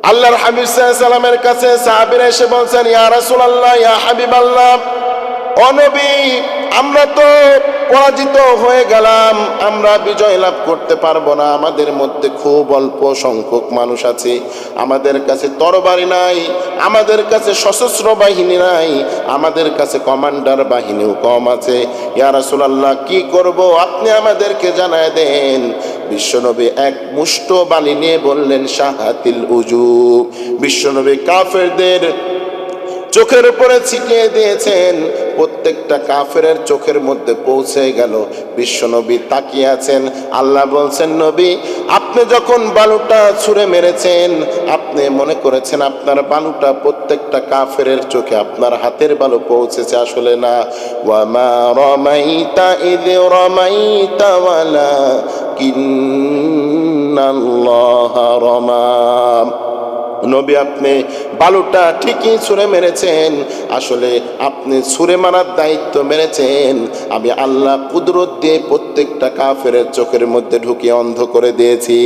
আল্লাহর হাবিব সাল্লাল্লাহু আলাইহি সাল্লামের কাছে সাহাবীরা এসে বলছেন, ইয়া রাসূলুল্লাহ, ইয়া হাবিবাল্লাহ, ও নবী, আমরা তো পরাজিত হয়ে গেলাম, আমরা বিজয় লাভ করতে পারবো না। আমাদের মধ্যে খুব অল্প সংখ্যক মানুষ আছে, আমাদের কাছে তরবারি নাই, আমাদের কাছে সশস্ত্র বাহিনী নাই, আমাদের কাছে কমান্ডার বাহিনীও কম আছে। ইয়া রাসূলুল্লাহ, কি করব আপনি আমাদেরকে জানায় দেন। বিশ্বনবী এক মুষ্ট বালি নিয়ে বললেন, শাহাতিল উজু। বিশ্বনবী কাফেরদের চোখের উপরে ছিটিয়ে দিয়েছেন, প্রত্যেকটা কাফেরের চোখের মধ্যে পৌঁছে গেল। বিশ্বনবী তাকিয়ে আছেন। আল্লাহ বলছেন, নবী, আপনি যখন বালুটা ছুঁড়ে মেরেছেন, আপনি মনে করেছেন আপনার বালুটা প্রত্যেকটা কাফেরের চোখে আপনার হাতের বালু পৌঁছেছে, আসলে না। ওয়ামা রামাইতা ইয রামাইতা ওয়ালাকিন্নাল্লাহা রামা। নবী, আপনি বালুটা ঠিকই ছুঁড়ে মেরেছেন, আসলে আপনি ছুঁড়ে মারার দায়িত্ব মেরেছেন। আমি আল্লাহ কুদরত দিয়ে প্রত্যেকটা কাফেরের চোখের মধ্যে ঢুকিয়ে অন্ধ করে দিয়েছি।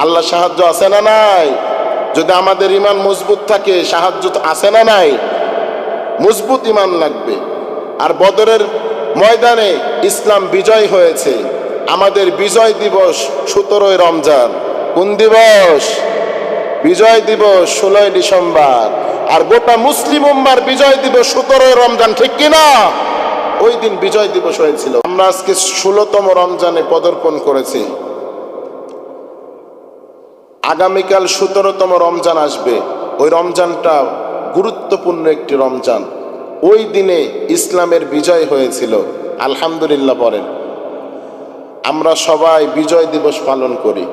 আল্লাহ সাহায্য আছে না নাই? যদি আমাদের ঈমান মজবুত থাকে, সাহায্য আছে না নাই? মজবুত ঈমান লাগবে। আর বদরের ময়দানে ইসলাম বিজয় হয়েছে। আমাদের বিজয় দিবস 17 রমজান। কোন দিবস? বিজয় দিবস 16 ডিসেম্বর। আর গোটা মুসলিম উম্মার বিজয় দিবস 17 রমজান, ঠিক কিনা? ওই দিন বিজয় দিবস হয়েছিল। আমরা আজকে 16তম রমজানে পদার্পণ করেছি। আগামীকাল 17তম রমজান আসবে। ওই রমজানটা গুরুত্বপূর্ণ একটি রমজান। ওই দিনে ইসলামের বিজয় হয়েছিল। আলহামদুলিল্লাহ বলেন। আমরা সবাই বিজয় দিবস পালন করি।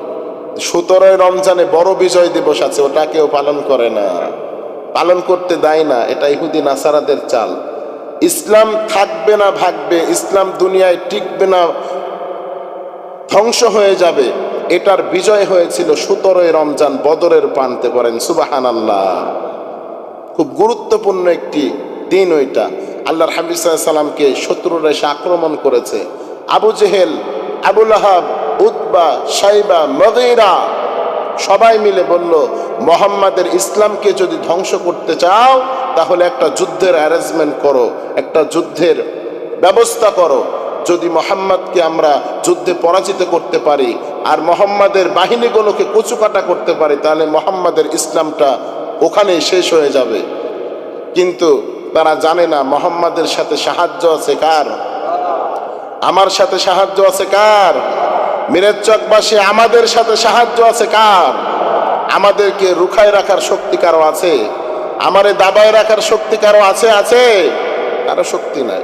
17 রমজানে বড় বিজয় দিবস আছে, ওটা কেউ পালন করে না, পালন করতে দেয় না। এটা ইহুদি নাসারাদের চাল। ইসলাম থাকবে না, ভাগবে, ইসলাম দুনিয়ায় টিকবে না, ধ্বংস হয়ে যাবে। এটার বিজয় হয়েছিল 17 রমজান বদরের প্রান্তে। পড়েন সুবহানাল্লাহ। খুব গুরুত্বপূর্ণ একটি দিন ওইটা। আল্লাহর হাবিব সাল্লাল্লাহু আলাইহি সাল্লামকে শত্রুরা এসে আক্রমণ করেছে। আবু জেহেল, আবু লাহাব, উতবা, শাইবা, মুগীরা সবাই মিলে বলল, মুহাম্মাদের ইসলামকে যদি ধ্বংস করতে চাও তাহলে একটা যুদ্ধের অ্যারেঞ্জমেন্ট করো, একটা যুদ্ধের ব্যবস্থা করো। যদি মুহাম্মাদকে আমরা যুদ্ধে পরাজিত করতে পারি আর মুহাম্মাদের বাহিনীগুলোকে কুচুকাটা করতে পারি, তাহলে মুহাম্মাদের ইসলামটা ওখানেই শেষ হয়ে যাবে। কিন্তু তারা জানে না মুহাম্মাদের সাথে সাহায্য আছে কার? আমার সাথে সাহায্য আছে কার? মিরেরচকবাসী, আমাদের সাথে সাহায্য আছে কার? আমাদেরকে রুখায় রাখার শক্তি কারো আছে? আমারে দাবায় রাখার শক্তি কারো আছে? আছে? কারো শক্তি নাই,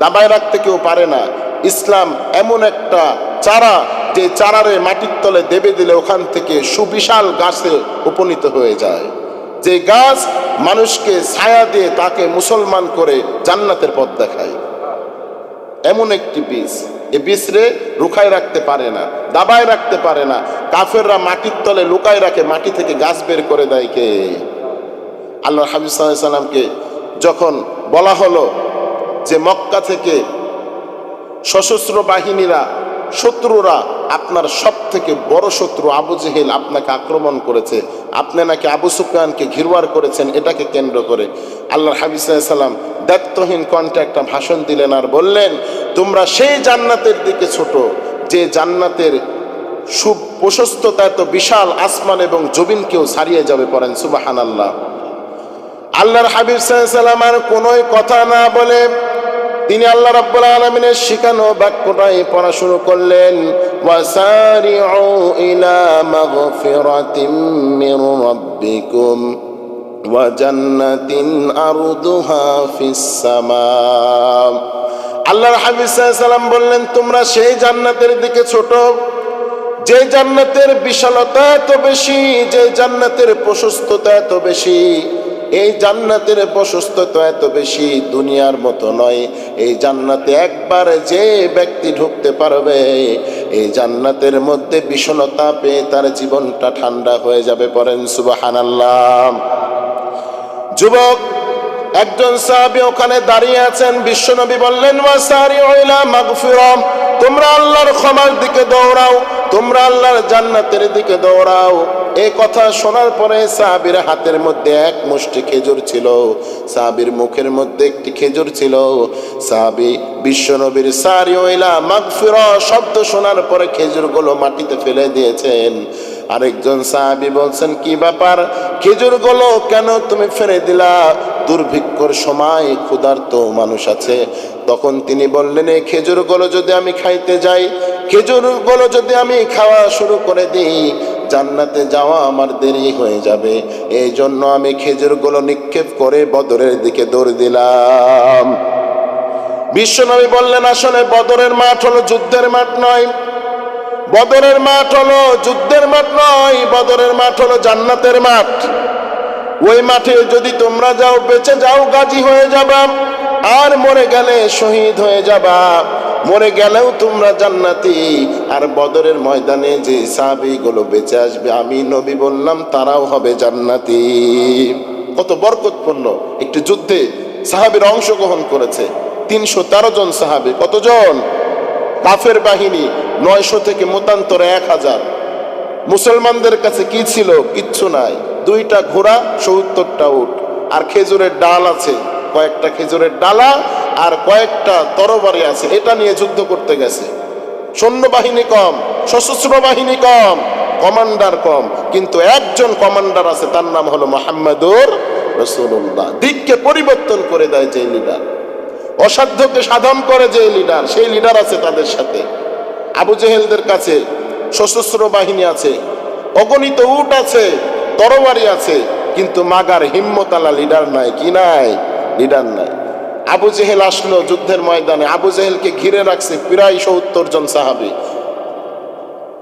দাবায় রাখতে কেউ পারে না। ইসলাম এমন একটা চারা, যে চারারে মাটির তলে দেবে দিলে ওখান থেকে সুবিশাল গাছে উপনীত হয়ে যায়। যে গাছ মানুষকে ছায়া দিয়ে তাকে মুসলমান করে জান্নাতের পথ দেখায়। এমন একটি বীজ, এই বীজরে রুখায় রাখতে পারে না, দাবায় রাখতে পারে না। কাফেররা মাটির তলে লুকায় রাখে, মাটি থেকে গাছ বের করে দেয় কে? আল্লাহর হাবিব সাল্লাল্লাহু আলাইহি সাল্লামকে যখন বলা হলো যে মক্কা থেকে সশস্ত্র বাহিনীরা, শত্রুরা, আপনার সব থেকে বড় শত্রু আবু জেহেল আপনাকে আক্রমণ করেছে, আপনি নাকি আবু সুফিয়ানকে ঘিরওয়ার করেছেন, এটাকে কেন্দ্র করে আল্লাহর হাবিব সাল্লাল্লাহু আলাইহি সাল্লাম দায়িত্বহীন কণ্ঠে একটা ভাষণ দিলেন আর বললেন, তোমরা সেই জান্নাতের দিকে ছোট যে জান্নাতের সুপ্রশস্ততা এত বিশাল, আসমান এবং জমিনকেও ছাড়িয়ে যাবে। পড়েন সুবহানাল্লাহ। আল্লাহর হাবিব সাল্লাল্লাহু আলাইহি সাল্লাম আর কোনোই কথা না বলে তিনি আল্লাহ রাব্বুল আলামিনের শিখানো বাক্যটাই পড়া শুরু করলেন, ওয়াসারিউ ইলা মাগফিরাতিম মির রাব্বিকুম ওয়া জান্নাতিন আরদুহা ফিস সামা। আল্লাহর হাবিব সাল্লাল্লাহু আলাইহি সাল্লাম বললেন, তোমরা সেই জান্নাতের দিকে ছোট যে জান্নাতের বিশালতা এত বেশি, যে জান্নাতের প্রশস্ততা এত বেশি। এই জান্নাতের প্রশস্ততা এত বেশি, দুনিয়ার মতো নয়। এই জান্নাতে একবার যে ব্যক্তি ঢুকতে পারবে, এই জান্নাতের মধ্যে বিষণতা পেয়ে তার জীবনটা ঠান্ডা হয়ে যাবে। পড়েন সুবহানাল্লাহ। যুবক একজন সাহাবী ওখানে দাঁড়িয়ে আছেন। বিশ্বনবী বললেন, ওয়াসারিউ ইলা মাগফিরা, তোমরা আল্লাহর ক্ষমার দিকে দৌড়াও, তোমরা আল্লাহর জান্নাতের দিকে দৌড়াও। এই কথা শোনার পরে সাহাবীর হাতের মধ্যে এক মুষ্টি খেজুর ছিল, সাহাবীর মুখের মধ্যে একটি খেজুর ছিল। সাহাবী বিশ্বনবীর সারিউ ইলা মাগফিরা শব্দ শোনার পরে খেজুরগুলো মাটিতে ফেলে দিয়েছেন। আরেকজন সাহাবী বলছেন, কি ব্যাপার, খেজুরগুলো কেন তুমি ফেলে দিলা? দুর্ভিক্ষর সময় ক্ষুধার্ত মানুষ আছে। তখন তিনি বললেন, এই খেজুরগুলো যদি আমি খাইতে যাই, খেজুরগুলো যদি আমি খাওয়া শুরু করে দিই, জান্নাতে যাওয়া আমার দেরি হয়ে যাবে। এই জন্য আমি খেজুরগুলো নিক্ষেপ করে বদরের দিকে দৌড় দিলাম। বিশ্বনবী বললেন, আসলে বদরের মাঠ হলো যুদ্ধের মাঠ নয়, বদরের মাঠ হলো যুদ্ধের মাঠ নয়, বদরের মাঠ হলো জান্নাতের মাঠ। ওই মাঠে যদি তোমরা যাও, বেঁচে যাও গাজী হয়ে যাবা, আর মরে গেলে শহীদ হয়ে যাবা, মরে গেলেও তোমরা জান্নাতি। আর বদরের ময়দানে যে সাহাবীগুলো বেঁচে আসবে, আমি নবী বললাম, তারাও হবে জান্নাতি। কত বরকতপূর্ণ একটি যুদ্ধে সাহাবীরা অংশগ্রহণ করেছে। 313 জন সাহাবী। কতজন? কাফের বাহিনী 900 থেকে মতান্তরে 1000। মুসলমানদের কাছে কি ছিল? কিচ্ছু নাই, 2টা ঘোড়া, 70টা উট, আর খেজুরের ডাল আছে, কয়েকটা খেজুরের ডালা আর কয়েকটা তরবারি আছে। এটা নিয়ে যুদ্ধ করতে গেছে। সৈন্যবাহিনী কম, সশস্ত্র বাহিনী কম, কমান্ডার কম, কিন্তু একজন কমান্ডার আছে, তার নাম হলো মুহাম্মাদুর রাসূলুল্লাহ। দিককে পরিবর্তন করে দেয় যে লিডার, অসাধ্যকে সাধন করে যে লিডার, সেই লিডার আছে তাদের সাথে। আবু জেহেলদের কাছে সশস্ত্র বাহিনী আছে, অগণিত উট আছে, তরবারি আছে, কিন্তু মাগার হিম্মতালা লিডার নাই। কি নাই? লিডার নাই। আবু জেহেল আসলো যুদ্ধের ময়দানে, আবু জেহেলকে ঘিরে রাখছে প্রায় 70 জন সাহাবী।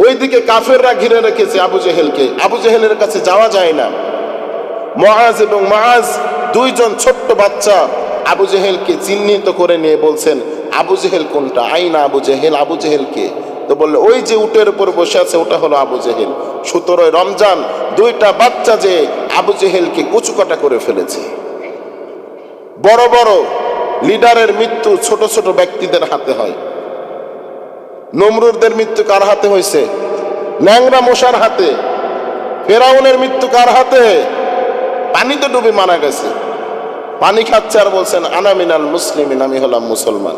ওইদিকে কাফেররা ঘিরে রেখেছে আবু জেহেলকে, আবু জেহেলের কাছে যাওয়া যায় না। মুআজ এবং মুআজ 2 জন ছোট্ট বাচ্চা আবু জেহেলকে চিহ্নিত করে নিয়ে বলছেন, আবু জেহেল কোনটা? আইনা আবু জেহেল। আবু জেহেলকে তো বললে, ওই যে উটের উপর বসে আছে ওটা হলো আবু জেহেল। 17 রমজান 2টা বাচ্চা যে আবু জেহেলকে কুচকাটা করে ফেলেছে। বড় বড় লিডারের মৃত্যু ছোট ছোট ব্যক্তিদের হাতে হয়। নমরুদের মৃত্যু কার হাতে হয়েছে? ন্যাংরা মশার হাতে। ফেরাউনের মৃত্যু কার হাতে? পানিতে ডুবে মারা গেছে। পানি খাচ্ছে আর বলছেন, আনা মিনাল মুসলিমিন, আমি হলাম মুসলমান।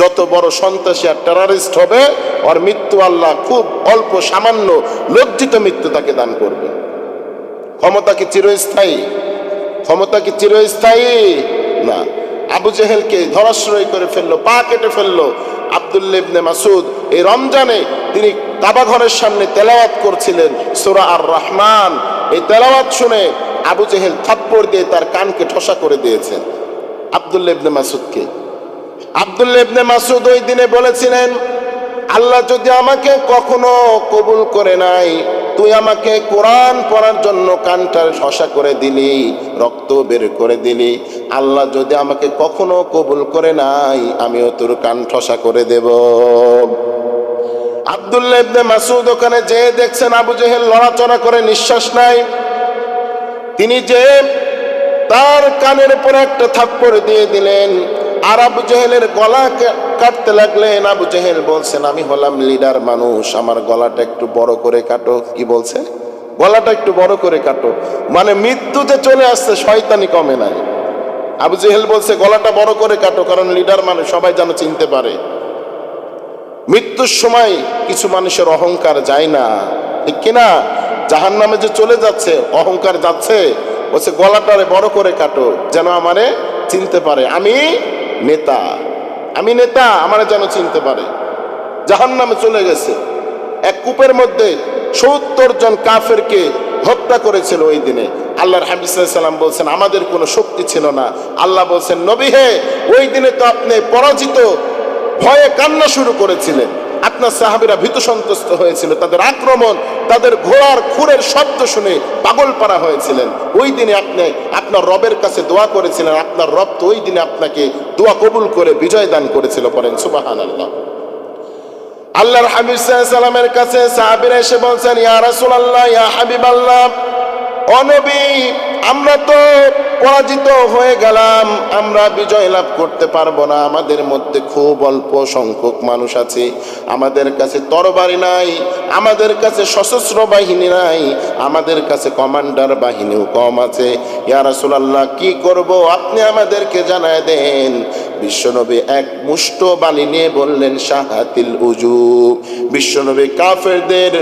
যত বড় সন্ত্রাসী আর টেররিস্ট হবে, ওর মৃত্যু আল্লাহ খুব অল্প সামান্য লজ্জিত মৃত্যু তাকে দান করবে। ক্ষমতা কি চিরস্থায়ী? ক্ষমতা কি চিরস্থায়ী? না। আবু জেহেলকে ধরাশ্রয় করে ফেললো, পা কেটে ফেললো। আব্দুল্লাহ ইবনে মাসউদ এই রমজানে তিনি কাবা ঘরের সামনে তেলাওয়াত করছিলেন সূরা আর রহমান। এই তেলাওয়াত শুনে আবু জেহেল থাপ্পড় দিয়ে তার কানকে ঠসা করে দিয়েছেন আব্দুল্লাহ ইবনে মাসউদকে। আব্দুল্লাহ ইবনে মাসউদ ওই দিনে বলেছিলেন, আল্লাহ যদি আমাকে কখনো কবুল করে নাই, তুই আমাকে কোরআন পড়ার জন্য কানটা ঠসা করে দিলি, রক্ত বের করে দিলি, আল্লাহ যদি আমাকে কখনো কবুল করে নাই, আমিও তোর কান ঠসা করে দেব। আব্দুল্লাহ ইবনে মাসউদ ওখানে যে দেখছেন আবু জেহেল লড়াচড়া করে, নিঃশ্বাস নাই, তিনি যে তার কানের উপরে একটা থাপ্পড় দিয়ে দিলেন আর আবু জেহেলের গলা কাটতে লাগলেন। আবু জেহেল বলছেন, আমি হলাম লিডার মানুষ, আমার গলাটা একটু বড় করে কাটো। কি বলছে? গলাটা একটু বড় করে কাটো। মানে মৃত্যুতে চলে আসছে, শয়তানি কমে নাই। আবু জেহেল বলছে, গলাটা বড় করে কাটো, কারণ লিডার মানুষ, সবাই যেন চিনতে পারে। মৃত্যুর সময় কিছু মানুষের অহংকার যায় না, ঠিক কিনা? জাহান্নামে যে চলে যাচ্ছে, অহংকার যাচ্ছে, বলছে গলাটারে বড় করে কাটো, যেন আমারে চিনতে পারে, আমি নেতা, আমি নেতা, আমারে যেন চিনতে পারে। জাহান্নামে চলে গেছে। এক কূপের মধ্যে 70 জন কাফেরকে হত্যা করেছিল ওই দিনে। আল্লাহর হাবিব সাল্লাল্লাহু আলাইহি ওয়াসাল্লাম বলছেন, আমাদের কোনো শক্তি ছিল না। আল্লাহ বলছেন, নবী হে, ওই দিনে তো আপনি পরাজিত, ভয়ে কান্না শুরু করেছিলেন, আপনার সাহাবীরা ভীত সন্ত্রস্ত হয়েছিল, তাদের আক্রমণ, তাদের ঘোড়ার খুরের শব্দ শুনে পাগল পারা হয়েছিলেন। ওই দিনে আপনি আপনার রবের কাছে দোয়া করেছিলেন, আপনার রব তো ওই দিনে আপনাকে দোয়া কবুল করে বিজয় দান করেছিল। পড়েন সুবহানাল্লাহ। আল্লাহর হাবিব সাল্লাল্লাহু আলাইহি ওয়াসাল্লামের কাছে সাহাবীরা এসে বলছেন, ইয়া রাসূলুল্লাহ, ইয়া হাবিবাল্লাহ, ও নবী, আমরা তো পরাজিত হয়ে গেলাম, আমরা বিজয় লাভ করতে পারবো না। আমাদের মধ্যে খুব অল্প সংখ্যক মানুষ আছে, আমাদের কাছে তরবারি নাই, আমাদের কাছে সশস্ত্র বাহিনী নাই, আমাদের কাছে কমান্ডার বাহিনীও কম আছে। ইয়া রাসূলুল্লাহ, কি করব আপনি আমাদেরকে জানায় দেন। বিশ্বনবী এক মুষ্ট বালি নিয়ে বললেন, শাহাতিল উজু। বিশ্বনবী কাফেরদের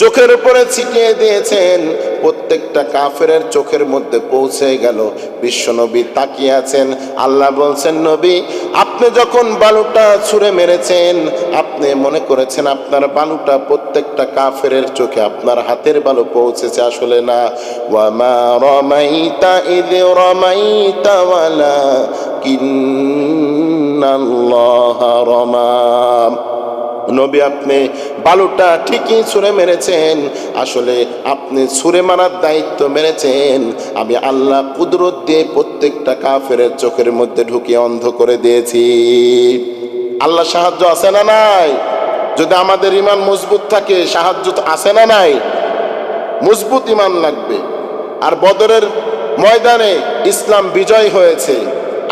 চোখের উপরে ছিটিয়ে দিয়েছেন, প্রত্যেকটা কাফেরের চোখের মধ্যে পৌঁছে গেল। বিশ্বনবী তাকিয়ে আছেন। আল্লাহ বলছেন, নবী আপনি যখন বালুটা ছুঁড়ে মেরেছেন, আপনি মনে করেছেন আপনার বালুটা প্রত্যেকটা কাফেরের চোখে আপনার হাতের বালু পৌঁছেছে, আসলে না। ওয়ামা রামাইতা ইয রামাইতা ওয়ালাকিন্নাল্লাহা রামা। নবী আপনি বালুটা ঠিকই ছুঁড়ে মেরেছেন, আসলে আপনি ছুঁড়ে মারার দায়িত্ব মেরেছেন, আমি আল্লাহ কুদরত দিয়ে প্রত্যেকটা কাফেরের চোখের মধ্যে ঢুকিয়ে অন্ধ করে দিয়েছি। আল্লাহ সাহায্য আছে না নাই? যদি আমাদের ইমান মজবুত থাকে, সাহায্য আছে না নাই? মজবুত ইমান লাগবে। আর বদরের ময়দানে ইসলাম বিজয় হয়েছে।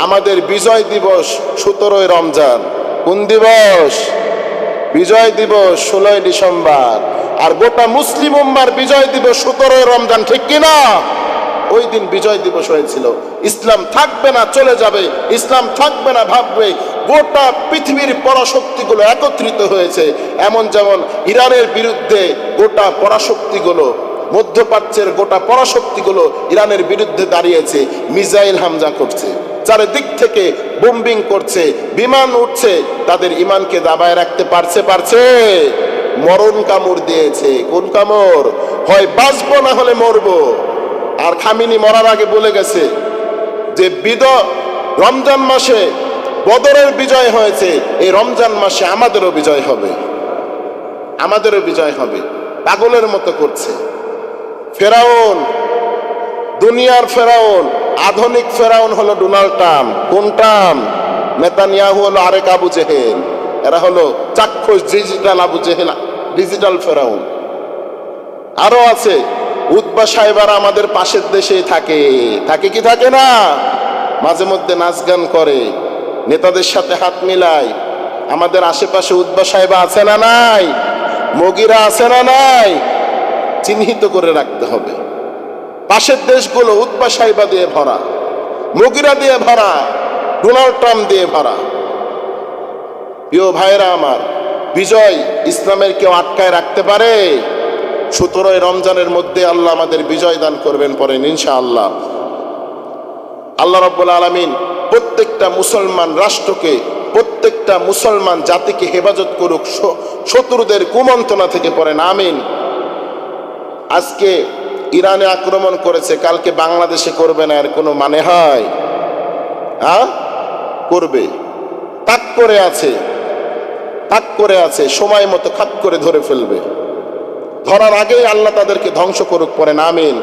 আমাদের বিজয় দিবস 17 রমজান। কোন দিবস? বিজয় দিবস 16 ডিসেম্বর। আর গোটা মুসলিম উম্মার বিজয় দিবস 17 রমজান, ঠিক কিনা? ওই দিন বিজয় দিবস হয়েছিল। ইসলাম থাকবে না, চলে যাবে, ইসলাম থাকবে না ভাববে। গোটা পৃথিবীর পরাশক্তিগুলো একত্রিত হয়েছে। এমন যেমন ইরানের বিরুদ্ধে গোটা পরাশক্তিগুলো, মধ্যপ্রাচ্যের গোটা পরাশক্তিগুলো ইরানের বিরুদ্ধে দাঁড়িয়েছে, মিসাইল হামলা করছে, চারিদিক থেকে বোম্বিং করছে, বিমান উঠছে, তাদের ইমানকে দাবায় রাখতে পারছে? মরণ কামড় দিয়েছে। কোন কামড়? হয় বাঁচবো না হলে মরবো। আর খামিনি মরার আগে বলে গেছে যে রমজান মাসে বদরের বিজয় হয়েছে, এই রমজান মাসে আমাদেরও বিজয় হবে, আমাদেরও বিজয় হবে। পাগলের মতো করছে। ফেরাউন, দুনিয়ার ফেরাউন, আধুনিক ফেরাউন হলো ডোনাল্ড ট্রাম্প। কোন ট্রাম্প? নেতানিয়াহু হলো আরেক আবু জেহেল। এরা হলো চাক্ষুষ ডিজিটাল আবু জেহেল, ডিজিটাল ফেরাউন। আরো আছে উতবা সাহেবারা আমাদের পাশের দেশেই থাকে কি থাকে না? মাঝে মধ্যে নাচ গান করে, নেতাদের সাথে হাত মিলায়। আমাদের আশেপাশে উতবা সাহেবা আছে না নাই? মগিরা আছে না নাই? চিহ্নিত করে রাখতে হবে। পাশের দেশগুলো উতবা সাহেবা দিয়ে ভরা, মগিরা দিয়ে ভরা, ডোনাল্ড ট্রাম্প দিয়ে ভরা। প্রিয় ভাইরা আমার, বিজয় ইসলামের কেউ আটকায় রাখতে পারে? 17 রমজানের মধ্যে আল্লাহ আমাদের বিজয় দান করবেন, পরেন ইনশাআল্লাহ। আল্লাহ রাব্বুল আলামিন প্রত্যেকটা মুসলমান রাষ্ট্রকে, প্রত্যেকটা মুসলমান জাতিকে হেফাজত করুক শত্রুদের কুমন্ত্রণা থেকে, পড়েন আমিন। আজকে ইরানে আক্রমণ করেছে, কালকে বাংলাদেশে করবে না, এর কোনো মানে হয়? করবে। তাক করে আছে, সময় মতো খাপ করে ধরে ফেলবে। ধরার আগেই আল্লাহ তাদেরকে ধ্বংস করুক, পড়েন আমিন।